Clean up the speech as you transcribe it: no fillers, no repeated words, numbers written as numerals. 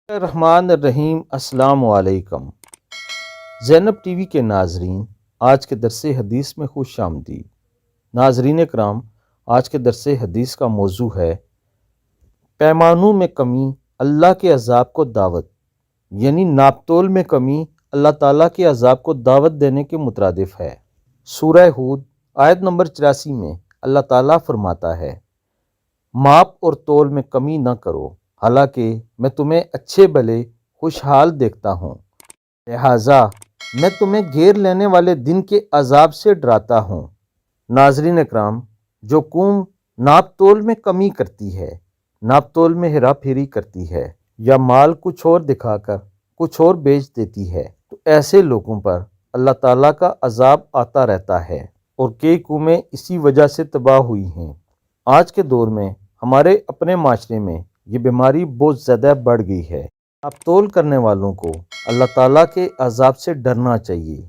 الرحمن الرحیم۔ السلام علیکم زینب ٹی وی کے ناظرین، آج کے درس حدیث میں خوش آمدید۔ ناظرین کرام، آج کے درس حدیث کا موضوع ہے پیمانوں میں کمی اللہ کے عذاب کو دعوت، یعنی ناپ تول میں کمی اللہ تعالیٰ کے عذاب کو دعوت دینے کے مترادف ہے۔ سورہ ہود آیت نمبر 84 میں اللہ تعالیٰ فرماتا ہے، ماپ اور تول میں کمی نہ کرو، حالانکہ میں تمہیں اچھے بھلے خوشحال دیکھتا ہوں، لہٰذا میں تمہیں گھیر لینے والے دن کے عذاب سے ڈراتا ہوں۔ ناظرین اکرام، جو قوم ناپ تول میں کمی کرتی ہے، ناپ تول میں ہیرا پھیری کرتی ہے، یا مال کچھ اور دکھا کر کچھ اور بیچ دیتی ہے، تو ایسے لوگوں پر اللہ تعالیٰ کا عذاب آتا رہتا ہے، اور کئی قومیں اسی وجہ سے تباہ ہوئی ہیں۔ آج کے دور میں ہمارے اپنے معاشرے میں یہ بیماری بہت زیادہ بڑھ گئی ہے۔ ناپ تول کرنے والوں کو اللہ تعالیٰ کے عذاب سے ڈرنا چاہیے۔